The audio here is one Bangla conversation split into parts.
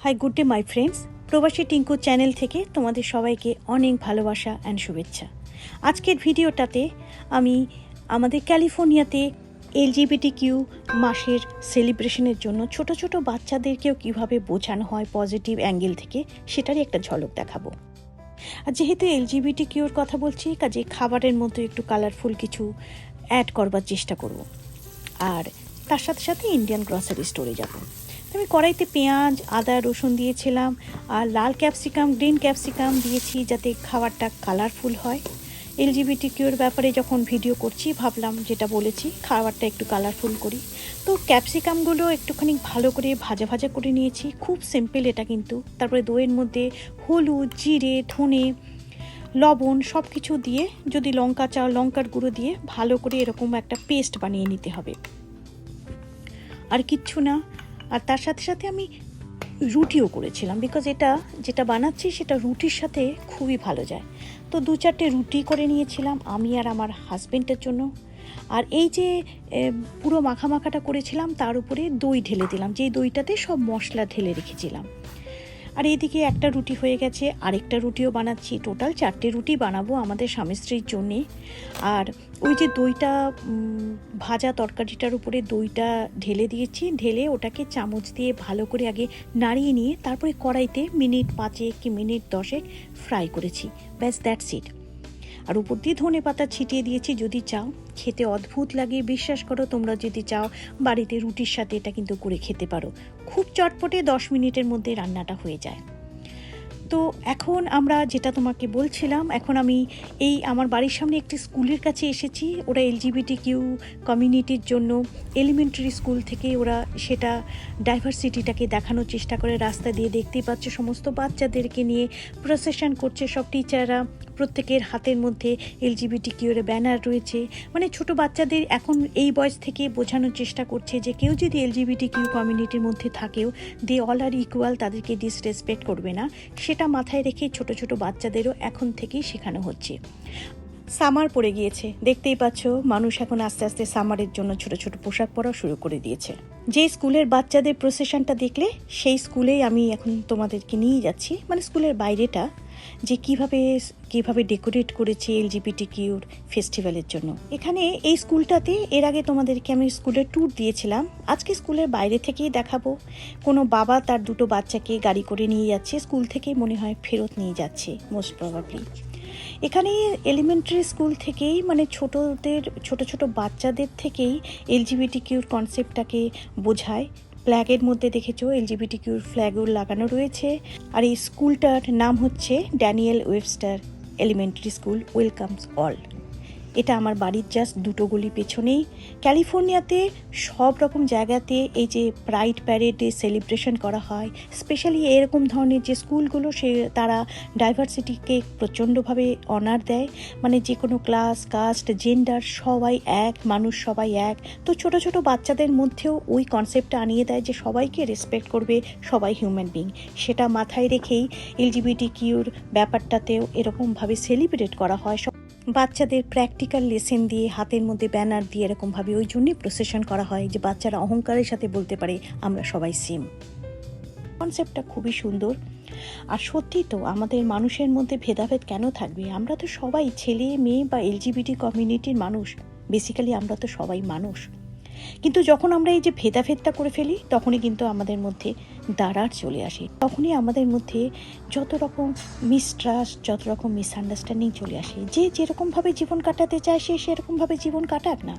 Hi good day my friends, প্রবাসী টিঙ্কু চ্যানেল থেকে তোমাদের সবাইকে অনেক ভালোবাসা অ্যান্ড শুভেচ্ছা। আজকের ভিডিওটাতে আমি আমাদের ক্যালিফোর্নিয়াতে LGBTQ মাসের সেলিব্রেশনের জন্য ছোট ছোট বাচ্চাদেরকেও কীভাবে বোঝানো হয় পজিটিভ অ্যাঙ্গেল থেকে সেটারই একটা ঝলক দেখাবো। আর যেহেতু LGBTQর কথা বলছি, কাজে খাবারের মধ্যে একটু কালারফুল কিছু অ্যাড করবার চেষ্টা করব। আর তার সাথে সাথে ইন্ডিয়ান গ্রসারি স্টোরে যাব। আমি কড়াইতে পেঁয়াজ, আদা, রসুন দিয়েছিলাম আর লাল ক্যাপসিকাম, গ্রিন ক্যাপসিকাম দিয়েছি যাতে খাবারটা কালারফুল হয়। LGBTQর ব্যাপারে যখন ভিডিও করছি ভাবলাম যেটা বলেছি খাবারটা একটু কালারফুল করি। তো ক্যাপসিকামগুলো একটুখানি ভালো করে ভাজা ভাজা করে নিয়েছি, খুব সিম্পল এটা কিন্তু। তারপরে দইয়ের মধ্যে হলুদ, জিরে, ধনে, লবণ সব কিছু দিয়ে, যদি লঙ্কা চাও লঙ্কার গুঁড়ো দিয়ে ভালো করে এরকম একটা পেস্ট বানিয়ে নিতে হবে, আর কিচ্ছু না। আর তার সাথে সাথে আমি রুটিও করেছিলাম, বিকজ এটা যেটা বানাচ্ছি সেটা রুটির সাথে খুবই ভালো যায়। তো 2-4টে রুটি করে নিয়েছিলাম আমি আর আমার হাজব্যান্ডের জন্য। আর এই যে পুরো মাখাটা করেছিলাম তার উপরে দই ঢেলে দিলাম, যেই দইটাতে সব মশলা ঢেলে রেখেছিলাম। আর এইদিকে একটা রুটি হয়ে গেছে, আরেকটা রুটিও বানাচ্ছি। টোটাল 4টে রুটি বানাবো আমাদের স্বামী স্ত্রীর জন্যে। আর ওই যে দইটা, ভাজা তরকারিটার উপরে দইটা ঢেলে দিয়েছি, ঢেলে ওটাকে চামচ দিয়ে ভালো করে আগে নাড়িয়ে নিয়ে তারপরে কড়াইতে মিনিট 5 কি মিনিট 10 ফ্রাই করেছি। ব্যাস, দ্যাটস ইট। আর উপর দিয়ে ধনে পাতা ছিটিয়ে দিয়েছি। যদি চাও খেতে অদ্ভুত লাগে, বিশ্বাস করো, তোমরা যদি চাও বাড়িতে রুটির সাথে এটা কিন্তু করে খেতে পারো। খুব চটপটে 10 মিনিটের মধ্যে রান্নাটা হয়ে যায়। তো এখন আমরা যেটা তোমাকে বলছিলাম, এখন আমি এই আমার বাড়ির সামনে একটি স্কুলের কাছে এসেছি। ওরা LGBTQ কমিউনিটির জন্য এলিমেন্টারি স্কুল থেকে ওরা সেটা ডাইভার্সিটিটাকে দেখানোর চেষ্টা করে। রাস্তা দিয়ে দেখতেই পাচ্ছ সমস্ত বাচ্চাদেরকে নিয়ে প্রসেশন করছে সব টিচাররা, প্রত্যেকের হাতের মধ্যে LGBTQ এর ব্যানার রয়েছে। মানে ছোট বাচ্চাদের এখন এই বয়স থেকে বোঝানোর চেষ্টা করছে যে কেউ যদি LGBTQ কমিউনিটির মধ্যে থাকেও, দে অল আর ইকুয়াল, তাদেরকে ডিসরেসপেক্ট করবে না। সেটা মাথায় রেখে ছোট ছোট বাচ্চাদেরও এখন থেকেই শেখানো হচ্ছে। সামার পড়ে গিয়েছে, দেখতেই পাচ্ছ মানুষ এখন আস্তে আস্তে সামারের জন্য ছোট ছোট পোশাক পরা শুরু করে দিয়েছে। যে স্কুলের বাচ্চাদের প্রসেশনটা দেখলে সেই স্কুলেই আমি এখন তোমাদেরকে নিয়ে যাচ্ছি। মানে স্কুলের বাইরেটা যে কিভাবে ডেকোরেট করেছে LGBTQ ফেস্টিভ্যালের জন্য। এখানে এই স্কুলটাতে এর আগে তোমাদেরকে আমি স্কুলের ট্যুর দিয়েছিলাম। আজকে স্কুলের বাইরে থেকেই দেখাবো। কোনো বাবা তার 2টো বাচ্চাকে গাড়ি করে নিয়ে যাচ্ছে, স্কুল থেকেই মনে হয় ফেরত নিয়ে যাচ্ছে মোস্ট প্রবাবলি। এখানে এলিমেন্টারি স্কুল থেকেই, মানে ছোট ছোট বাচ্চাদের থেকেই LGBTQ কনসেপ্টটাকে বোঝায়। ফ্ল্যাগের মধ্যে দেখেছো LGBTQ ফ্ল্যাগও লাগানো রয়েছে। আর এই স্কুলটার নাম হচ্ছে Daniel Webster elementary school, welcomes all. এটা আমার বাড়ির জাস্ট 2টো গলি পেছনেই। ক্যালিফোর্নিয়াতে সব রকম জায়গাতে এই যে প্রাইড প্যারেডে সেলিব্রেশন করা হয়, স্পেশালি এরকম ধরনের যে স্কুলগুলো তারা ডাইভার্সিটিকে প্রচণ্ডভাবে অনার দেয়। মানে যে কোনো ক্লাস, কাস্ট, জেন্ডার সবাই এক, মানুষ সবাই এক। তো ছোট ছোট বাচ্চাদের মধ্যেও ওই কনসেপ্টটা আনিয়ে দেয় যে সবাইকে রেসপেক্ট করবে, সবাই হিউম্যান বিং। সেটা মাথায় রেখেই LGBTQর ব্যাপারটাতেও এরকমভাবে সেলিব্রেট করা হয়। বাচ্চাদের প্র্যাকটিক্যাল লেসেন দিয়ে, হাতের মধ্যে ব্যানার দিয়ে এরকমভাবে ওই জন্যই প্রসেশন করা হয় যে বাচ্চারা অহংকারের সাথে বলতে পারে আমরা সবাই সেম। কনসেপ্টটা খুবই সুন্দর। আর সত্যি তো, আমাদের মানুষের মধ্যে ভেদাভেদ কেন থাকবে? আমরা তো সবাই ছেলে মেয়ে বা LGBT কমিউনিটির মানুষ, বেসিক্যালি আমরা তো সবাই মানুষ। কিন্তু যখন আমরা এই যে ভেদাভেদটা করে ফেলি তখনই কিন্তু আমাদের মধ্যে দাঁড়ার চলে আসে, তখনই আমাদের মধ্যে যত রকম মিসট্রাস্ট, যত রকম মিসআন্ডারস্ট্যান্ডিং চলে আসে। যে যেরকমভাবে জীবন কাটাতে চায় সে সেরকমভাবে জীবন কাটাক না,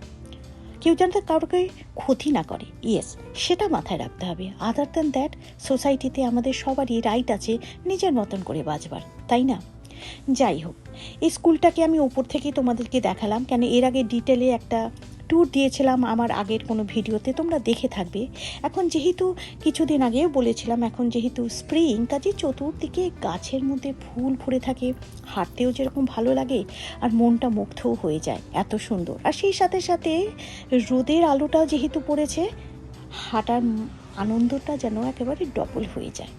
কেউ যেন কাউকে ক্ষতি না করে। ইয়েস, সেটা মাথায় রাখতে হবে। আদার দ্যান দ্যাট, সোসাইটিতে আমাদের সবারই রাইট আছে নিজের মতন করে বাঁচবার, তাই না? যাই হোক, এই স্কুলটাকে আমি ওপর থেকেই তোমাদেরকে দেখালাম, কেন এর আগে ডিটেলে একটা ট্যুর দিয়েছিলাম আমার আগের কোনো ভিডিওতে, তোমরা দেখে থাকবে। এখন যেহেতু কিছুদিন আগেও বলেছিলাম, এখন যেহেতু স্প্রিং, কাজে চতুর্দিকে গাছের মধ্যে ফুল ভরে থাকে, হাঁটতেও যেরকম ভালো লাগে আর মনটা মুগ্ধও হয়ে যায়, এত সুন্দর। আর সেই সাথে সাথে রোদের আলোটাও যেহেতু পড়েছে, হাঁটার আনন্দটা যেন একেবারে ডবল হয়ে যায়।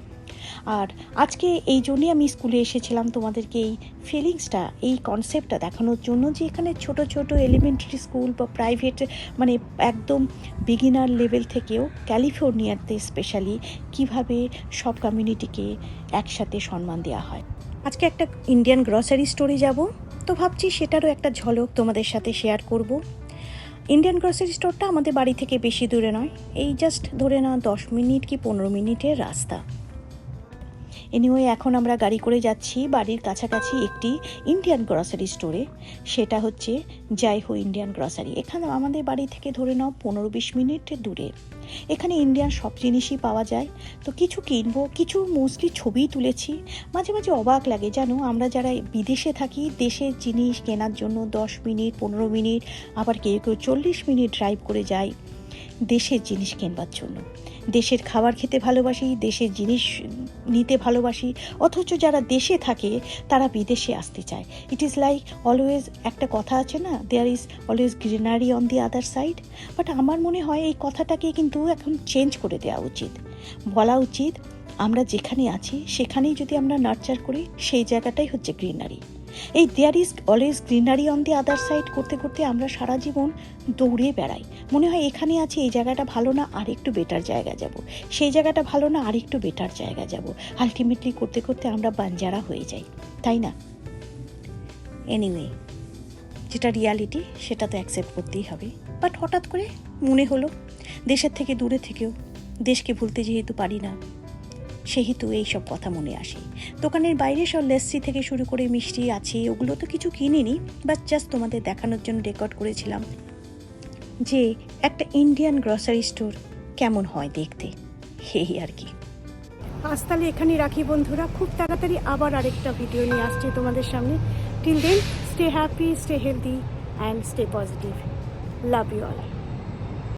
আর আজকে এই জন্যই আমি স্কুলে এসেছিলাম তোমাদেরকে এই ফিলিংসটা, এই কনসেপ্টটা দেখানোর জন্য যে এখানে ছোট ছোট এলিমেন্টারি স্কুল বা প্রাইভেট মানে একদম বিগিনার লেভেল থেকেও ক্যালিফোর্নিয়াতে স্পেশালি কিভাবে সব কমিউনিটিকে একসাথে সম্মান দেওয়া হয়। আজকে একটা ইন্ডিয়ান গ্রসারি স্টোরে যাব, তো ভাবছি সেটারও একটা ঝলক তোমাদের সাথে শেয়ার করব। ইন্ডিয়ান গ্রসারি স্টোরটা আমাদের বাড়ি থেকে বেশি দূরে নয়, এই জাস্ট ধরে নাও 10 মিনিট কি 15 মিনিটের রাস্তা। এনিওয়ে এখন আমরা গাড়ি করে যাচ্ছি বাড়ির কাছাকাছি একটি ইন্ডিয়ান গ্রসারি স্টোরে, সেটা হচ্ছে জাইহো ইন্ডিয়ান গ্রসারি। এখানে আমাদের বাড়ি থেকে ধরে নাও 15-20 মিনিট দূরে। এখানে ইন্ডিয়ান সব জিনিসই পাওয়া যায়, তো কিছু কিনবো, কিছু মোস্টলি ছবিই তুলেছি। মাঝে মাঝে অবাক লাগে জানো, আমরা যারা বিদেশে থাকি দেশের জিনিস কেনার জন্য 10 মিনিট 15 মিনিট আবার কেউ কেউ 40 মিনিট ড্রাইভ করে যায় দেশের জিনিস কেনবার জন্য। দেশের খাবার খেতে ভালোবাসি, দেশের জিনিস নিতে ভালোবাসি, অথচ যারা দেশে থাকে তারা বিদেশে আসতে চায়। ইট ইজ লাইক অলওয়েজ, একটা কথা আছে না, there is always greenery on the other side. But আমার মনে হয় এই কথাটাকে কিন্তু এখন চেঞ্জ করে দেওয়া উচিত। বলা উচিত আমরা যেখানে আছি সেখানেই যদি আমরা নার্চার করি সেই জায়গাটাই হচ্ছে গ্রিনারি। এই there is always greenery on the other side করতে করতে আমরা সারা জীবন দৌড়ে বেড়াই। মনে হয় এখানে আছি, এই জায়গাটা ভালো না, আর একটু বেটার জায়গা যাব, সেই জায়গাটা ভালো না, আর একটু বেটার জায়গা যাব। আলটিমেটলি করতে করতে আমরা বাঞ্জারা হয়ে যাই, তাই না? এনিওয়ে, যেটা রিয়ালিটি সেটা তো অ্যাকসেপ্ট করতেই হবে। বাট হঠাৎ করে মনে হলো দেশের থেকে দূরে থেকেও দেশকে ভুলতে যেহেতু পারি না, সেহেতু এইসব কথা মনে আসে। দোকানের বাইরে সব লস্যি থেকে শুরু করে মিষ্টি আছে, ওগুলো তো কিছু কিনিনি, বাট জাস্ট তোমাদের দেখানোর জন্য রেকর্ড করেছিলাম যে একটা ইন্ডিয়ান গ্রসারি স্টোর কেমন হয় দেখতে, এই আর কি। আজ তাহলে এখানে রাখি বন্ধুরা, খুব তাড়াতাড়ি আবার আরেকটা ভিডিও নিয়ে আসছি তোমাদের সামনে। Till then, stay happy, stay healthy and stay positive. Love you all.